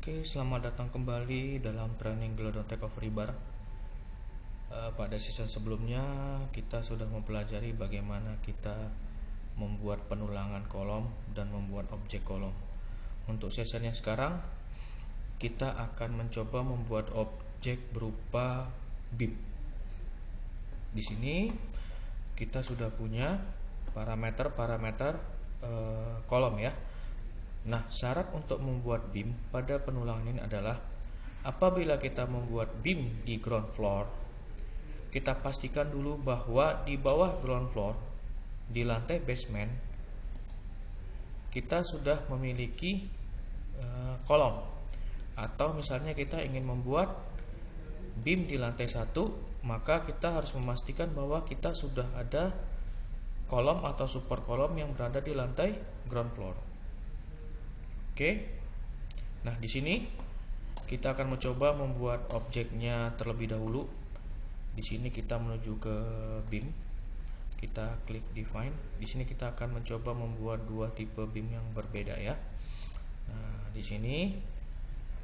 Oke, selamat datang kembali dalam training Glodon Takeover Rebar. Pada season sebelumnya kita sudah mempelajari bagaimana kita membuat penulangan kolom dan membuat objek kolom. Untuk season yang sekarang kita akan mencoba membuat objek berupa beam. Di sini kita sudah punya parameter kolom ya. Nah, syarat untuk membuat beam pada penulangan ini adalah apabila kita membuat beam di ground floor, kita pastikan dulu bahwa di bawah ground floor, di lantai basement, kita sudah memiliki kolom. Atau misalnya kita ingin membuat beam di lantai 1, maka kita harus memastikan bahwa kita sudah ada kolom atau super kolom yang berada di lantai ground floor. Oke. Nah, di sini kita akan mencoba membuat objeknya terlebih dahulu. Di sini kita menuju ke beam. Kita klik define. Di sini kita akan mencoba membuat dua tipe beam yang berbeda ya. Nah, di sini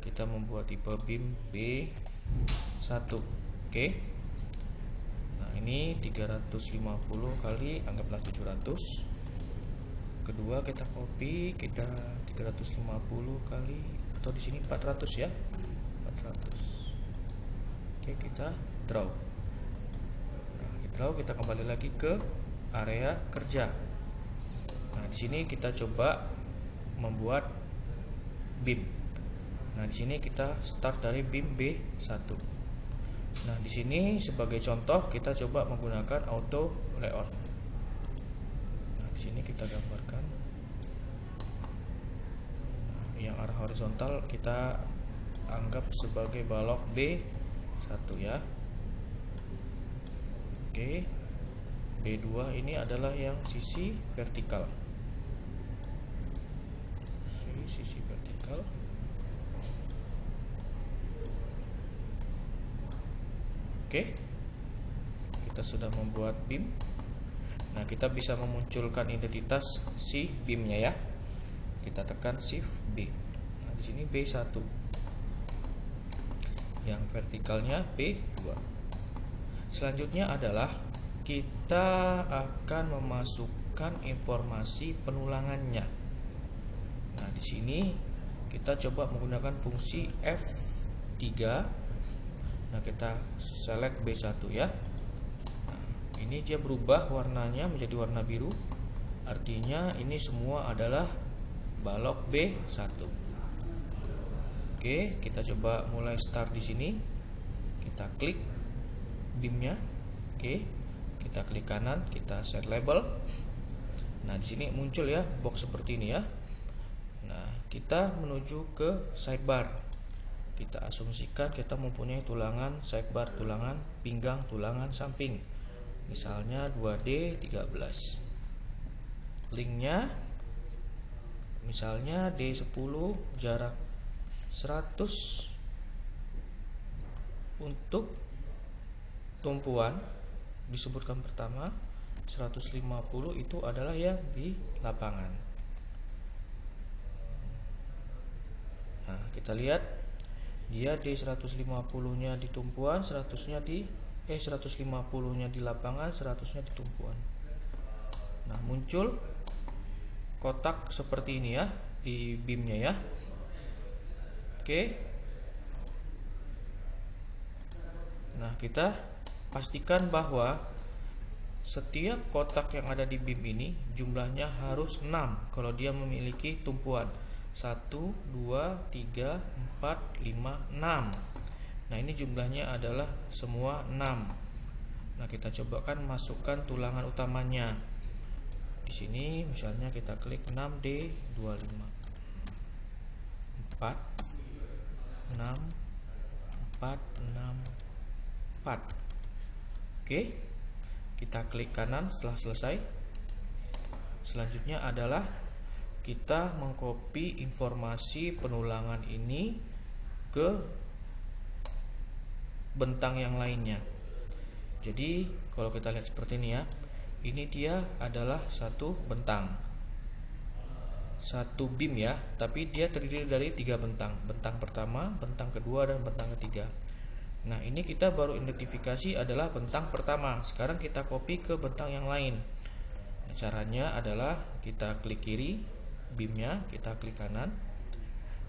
kita membuat tipe beam B1. Oke. Nah, ini 350 kali anggaplah 700. Kedua kita copy, kita 350 kali, atau di sini 400 ya, 400. Oke, kita draw. Nah, kita kembali lagi ke area kerja. Nah, di sini kita coba membuat beam. Nah, di sini kita start dari beam B1. Nah, di sini sebagai contoh kita coba menggunakan auto layout. Sini kita gambarkan. Nah, yang arah horizontal kita anggap sebagai balok B1 ya. Oke. B2 ini adalah yang sisi vertikal. Sisi vertikal. Oke. Kita sudah membuat beam. Nah, kita bisa memunculkan identitas si beamnya ya. Kita tekan Shift B. Nah, di sini B1. Yang vertikalnya B2. Selanjutnya adalah kita akan memasukkan informasi penulangannya. Nah, di sini kita coba menggunakan fungsi F3. Nah, kita select B1 ya. Ini dia berubah warnanya menjadi warna biru. Artinya ini semua adalah balok B1. Oke, kita coba mulai start di sini. Kita klik beamnya. Oke, kita klik kanan, kita set label. Nah, di sini muncul ya box seperti ini ya. Nah, kita menuju ke sidebar. Kita asumsikan kita mempunyai tulangan sidebar, tulangan pinggang, tulangan samping. Misalnya 2D13. Linknya misalnya D10 jarak 100 untuk tumpuan disebutkan pertama, 150 itu adalah yang di lapangan. Nah, kita lihat dia D150-nya di tumpuan, 100-nya di 150-nya di lapangan, 100-nya di tumpuan. Nah, muncul kotak seperti ini ya di beamnya ya. Oke. Nah, kita pastikan bahwa setiap kotak yang ada di beam ini jumlahnya harus 6 kalau dia memiliki tumpuan 1, 2, 3, 4, 5, 6. Nah, ini jumlahnya adalah semua 6. Nah, kita coba kan masukkan tulangan utamanya. Di sini misalnya kita klik 6D25. 4 6 4 6 4. Oke. Kita klik kanan setelah selesai. Selanjutnya adalah kita mengcopy informasi penulangan ini ke bentang yang lainnya. Jadi kalau kita lihat seperti ini ya, ini dia adalah satu bentang. satu beam ya, tapi dia terdiri dari 3 bentang. Bentang pertama, bentang kedua, dan bentang ketiga. Nah, ini kita baru identifikasi adalah bentang pertama. Sekarang kita copy ke bentang yang lain. Nah, caranya adalah kita klik kiri beamnya, kita klik kanan.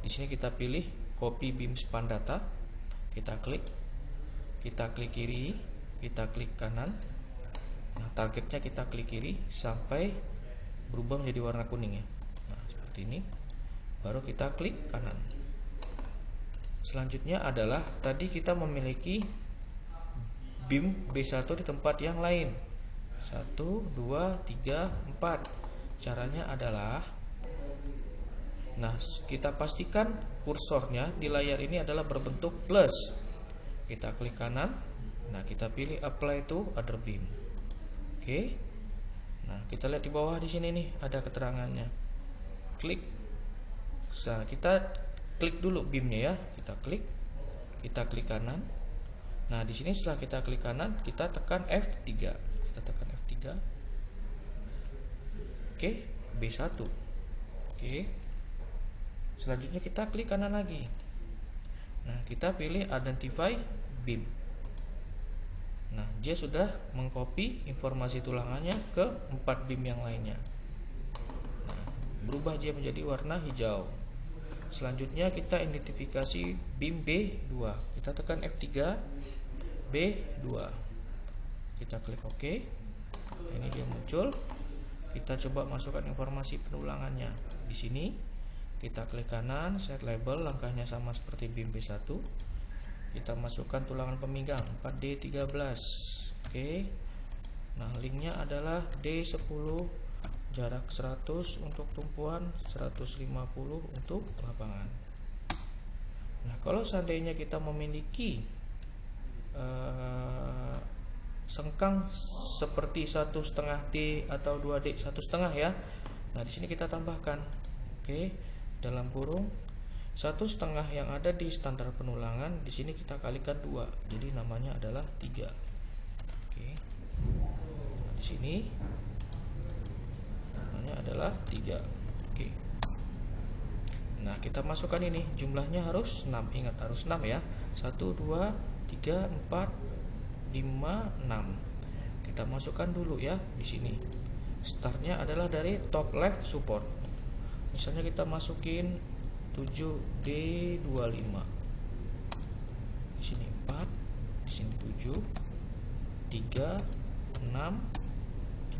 Di sini kita pilih copy beam span data. Kita klik kiri, kita klik kanan. Nah, targetnya kita klik kiri sampai berubah menjadi warna kuning ya. Nah, seperti ini. Baru kita klik kanan. Selanjutnya adalah tadi kita memiliki beam B1 di tempat yang lain. 1, 2, 3, 4. Caranya adalah, nah, kita pastikan kursornya di layar ini adalah berbentuk plus. Kita klik kanan. Nah, kita pilih apply to other beam. Oke. Nah, kita lihat di bawah di sini nih ada keterangannya. Klik. Nah, kita klik dulu beamnya ya. Kita klik kanan. Nah, di sini setelah kita klik kanan, kita tekan F3. Kita tekan F3. Oke, B1. Oke. Selanjutnya kita klik kanan lagi. Nah, kita pilih identify beam. Nah, dia sudah mengcopy informasi tulangannya ke 4 beam yang lainnya. Nah, berubah dia menjadi warna hijau. Selanjutnya kita identifikasi beam B2. Kita tekan F3, B2. Kita klik OK. Ini dia muncul. Kita coba masukkan informasi penulangannya. Di sini kita klik kanan, set label, langkahnya sama seperti beam B1. Kita masukkan tulangan peminggang 4D13. Oke. Nah, linknya adalah D10, jarak 100 untuk tumpuan, 150 untuk lapangan. Nah, kalau seandainya kita memiliki sengkang seperti 1,5 D atau 2D 1,5 ya. Nah, di sini kita tambahkan, oke, dalam kurung 1,5 yang ada di standar penulangan, di sini kita kalikan 2, jadi namanya adalah 3. Oke. Nah, di sini adalah 3. Oke. Nah, kita masukkan ini, jumlahnya harus 6. Ingat harus 6 ya. 1 2 3 4 5 6. Kita masukkan dulu ya di sini. Startnya adalah dari top left support. Misalnya kita masukin 7D25. Di sini 4, di sini 7 3 6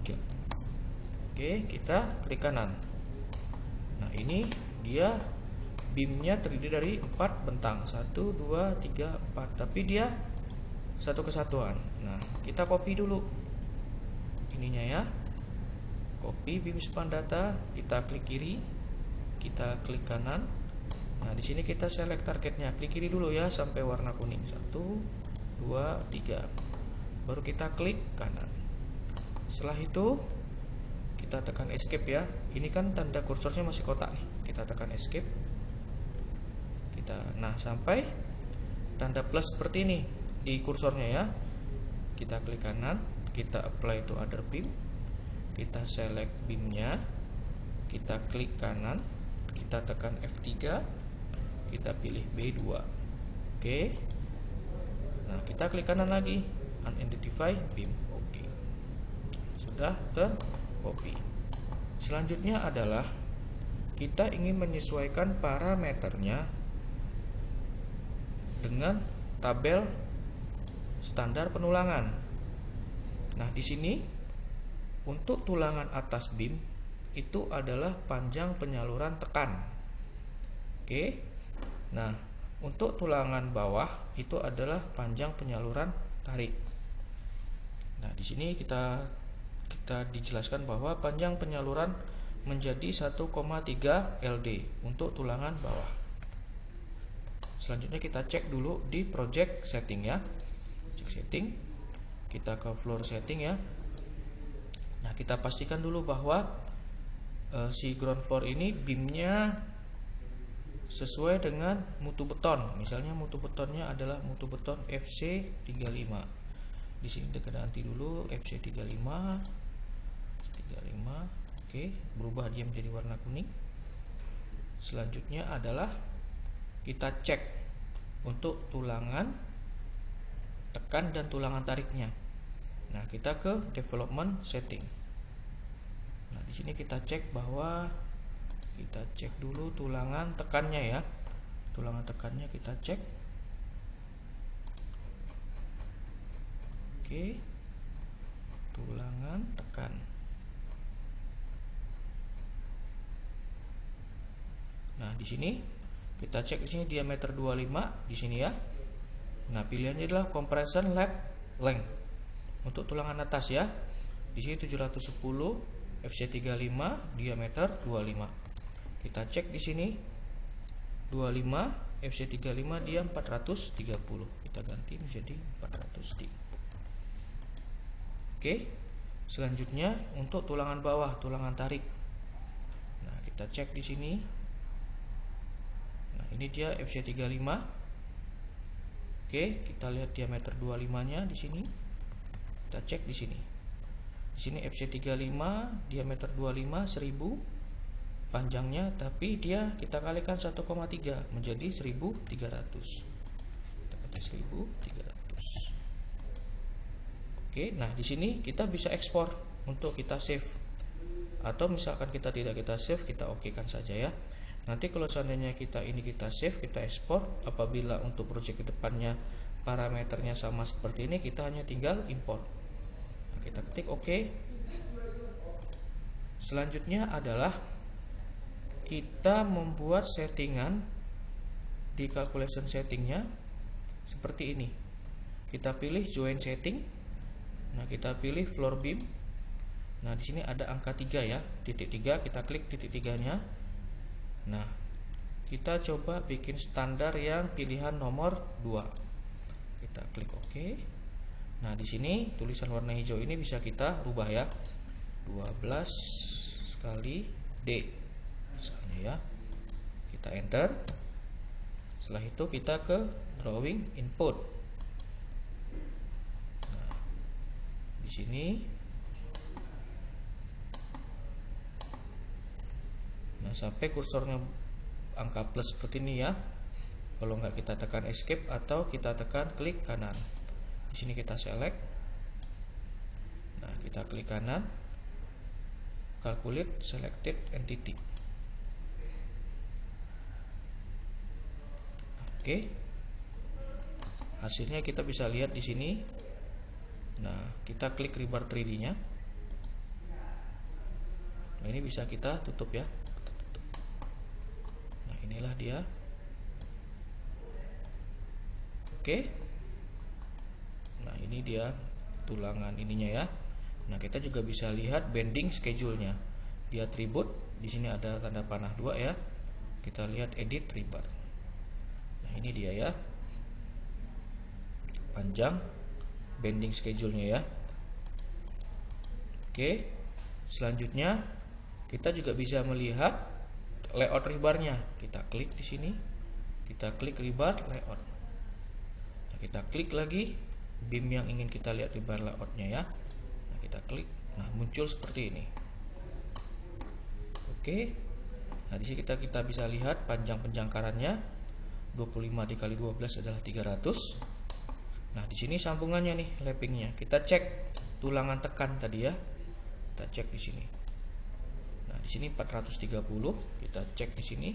3. Oke, kita klik kanan. Nah, ini dia beamnya terdiri dari 4 bentang, 1 2 3 4, tapi dia satu kesatuan. Nah, kita copy dulu ininya ya. Copy beam span data, kita klik kiri, kita klik kanan. Nah, di sini kita select targetnya, klik kiri dulu ya sampai warna kuning. 1 2 3. Baru kita klik kanan. Setelah itu kita tekan escape ya. Ini kan tanda kursornya masih kotak nih. Kita tekan escape. Nah, sampai tanda plus seperti ini di kursornya ya. Kita klik kanan, kita apply to other beam. Kita select beamnya. Kita klik kanan, kita tekan F3. Kita pilih B2. Oke. Nah, kita klik kanan lagi, unidentified beam. Oke. Sudah tercopy. Selanjutnya adalah kita ingin menyesuaikan parameternya dengan tabel standar penulangan. Nah, di sini untuk tulangan atas beam itu adalah panjang penyaluran tekan. Oke. Nah, untuk tulangan bawah itu adalah panjang penyaluran tarik. Nah, di sini kita dijelaskan bahwa panjang penyaluran menjadi 1,3 LD untuk tulangan bawah. Selanjutnya kita cek dulu di project setting ya. Cek setting. Kita ke floor setting ya. Nah, kita pastikan dulu bahwa si ground floor ini beamnya sesuai dengan mutu beton. Misalnya mutu betonnya adalah mutu beton FC35. Di sini kita ganti dulu FC35. Oke, berubah dia menjadi warna kuning. Selanjutnya adalah kita cek untuk tulangan tekan dan tulangan tariknya. Nah, kita ke development setting. Nah, di sini kita cek bahwa kita cek dulu tulangan tekannya ya. Tulangan tekannya kita cek. Oke. Tulangan tekan. Nah, di sini kita cek di sini diameter 25 di sini ya. Nah, pilihannya adalah compression lap length. Untuk tulangan atas ya. Di sini 710 FC35 diameter 25. Kita cek di sini 25 FC35 dia 430. Kita ganti menjadi 430. Oke. Selanjutnya untuk tulangan bawah, tulangan tarik. Nah, kita cek di sini. Nah, ini dia FC35. Oke, kita lihat diameter 25-nya di sini. Kita cek di sini. Di sini FC35 diameter 25 1000 panjangnya, tapi dia kita kalikan 1,3 menjadi 1300. Kita kata 1300. Oke, nah di sini kita bisa ekspor untuk kita save. Atau misalkan kita tidak kita save, kita okekan saja ya. Nanti kalau seandainya kita save, kita ekspor, apabila untuk project kedepannya parameternya sama seperti ini, kita hanya tinggal import. Nah, kita ketik OK. Selanjutnya adalah kita membuat settingan di calculation settingnya seperti ini. Kita pilih join setting. Nah, kita pilih floor beam. Nah, di sini ada angka 3 ya, titik 3, kita klik titik 3-nya. Nah, kita coba bikin standar yang pilihan nomor 2. Kita klik OK. Nah, di sini tulisan warna hijau ini bisa kita rubah ya. 12 kali D misalnya ya. Kita enter. Setelah itu kita ke drawing input. Nah, di sini sampai kursornya angka plus seperti ini ya. Kalau nggak kita tekan escape atau kita tekan klik kanan. Di sini kita select. Nah, kita klik kanan. Calculate selected entity. Oke. Hasilnya kita bisa lihat di sini. Nah, kita klik rebar 3D-nya. Nah, ini bisa kita tutup ya. Inilah dia. Oke. Nah, ini dia tulangan ininya ya. Nah, kita juga bisa lihat bending schedule-nya. Di atribut di sini ada tanda panah 2 ya. Kita lihat edit rebar. Nah, ini dia ya. Panjang bending schedule-nya ya. Oke. Selanjutnya kita juga bisa melihat layout rebarnya. Kita klik di sini, kita klik rebar layout. Nah, kita klik lagi beam yang ingin kita lihat rebar layoutnya ya. Nah, kita klik, nah muncul seperti ini. Oke. Nah, di sini kita bisa lihat panjang penjangkarannya 25 dikali 12 adalah 300. Nah, di sini sambungannya nih, lappingnya. Kita cek tulangan tekan tadi ya. Kita cek di sini. Di sini 430, kita cek di sini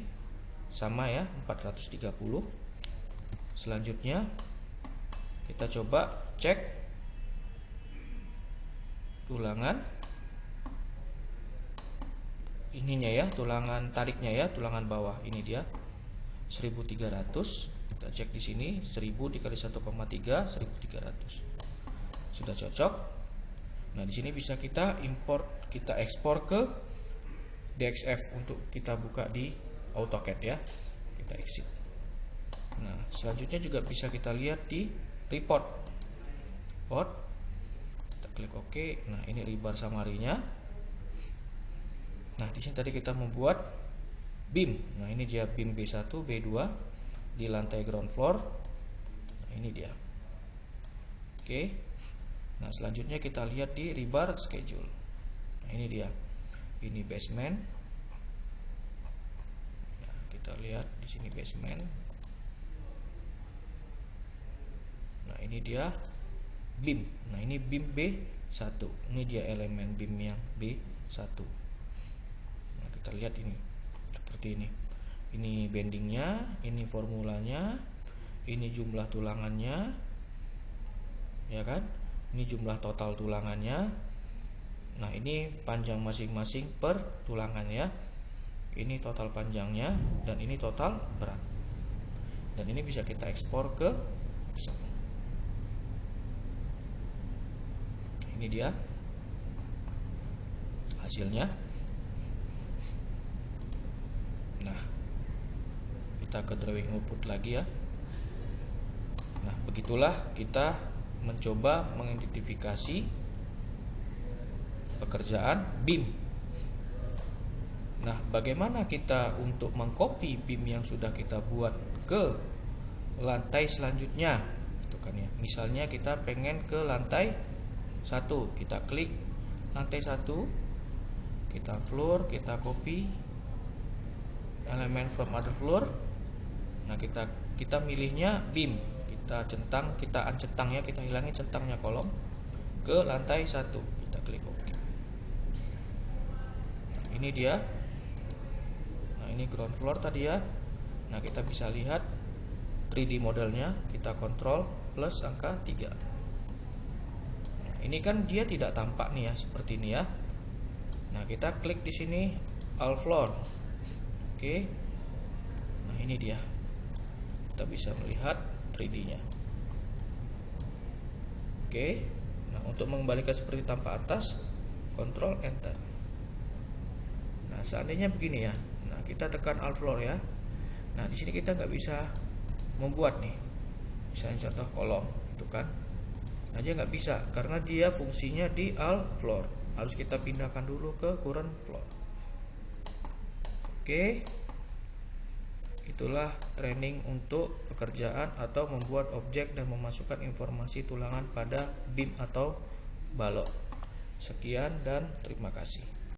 sama ya 430. Selanjutnya kita coba cek tulangan ininya ya, tulangan tariknya ya, tulangan bawah ini dia 1300. Kita cek di sini 1000 dikali 1,3 1300. Sudah cocok. Nah, di sini bisa kita import, kita ekspor ke DXF untuk kita buka di AutoCAD ya. Kita exit. Nah, selanjutnya juga bisa kita lihat di report. Kita klik OK. Nah, ini rebar summary-nya. Nah, di sini tadi kita membuat beam. Nah, ini dia beam B1, B2 di lantai ground floor. Nah, ini dia. Oke. Nah, selanjutnya kita lihat di rebar schedule. Nah, ini dia. Ini basement. Nah, Kita lihat di sini basement. Nah, ini dia beam. Nah, ini beam B1. Ini dia elemen beam yang B1. Nah, kita lihat ini seperti ini. Ini bendingnya, ini formulanya, ini jumlah tulangannya, ya kan? Ini jumlah total tulangannya. Nah, ini panjang masing-masing per tulangan ya. Ini total panjangnya dan ini total berat. Dan ini bisa kita ekspor ke Excel. Ini dia hasilnya. Nah, kita ke drawing output lagi ya. Nah, begitulah kita mencoba mengidentifikasi pekerjaan BIM. Nah, bagaimana kita untuk mengcopy BIM yang sudah kita buat ke lantai selanjutnya? Itu kan ya. Misalnya kita pengen ke lantai 1, kita klik lantai 1, kita floor, kita copy elemen from other floor. Nah, kita milihnya BIM, kita uncentang ya, kita hilangin centangnya kolom ke lantai 1, kita klik OK. Nah, ini dia. Nah, ini ground floor tadi ya. Nah, kita bisa lihat 3D modelnya, kita kontrol plus angka 3. Nah, ini kan dia tidak tampak nih ya, seperti ini ya. Nah, kita klik di sini all floor. Oke. Nah, ini dia. Kita bisa melihat 3D-nya. Oke. Nah, untuk mengembalikan seperti tampak atas, kontrol enter. Nah, seandainya begini ya. Nah, kita tekan all floor ya. Nah, di sini kita nggak bisa membuat nih. Misalnya contoh kolom, itu kan. Nah, dia nggak bisa karena dia fungsinya di all floor. Harus kita pindahkan dulu ke current floor. Oke. Itulah training untuk pekerjaan atau membuat objek dan memasukkan informasi tulangan pada BIM atau balok. Sekian dan terima kasih.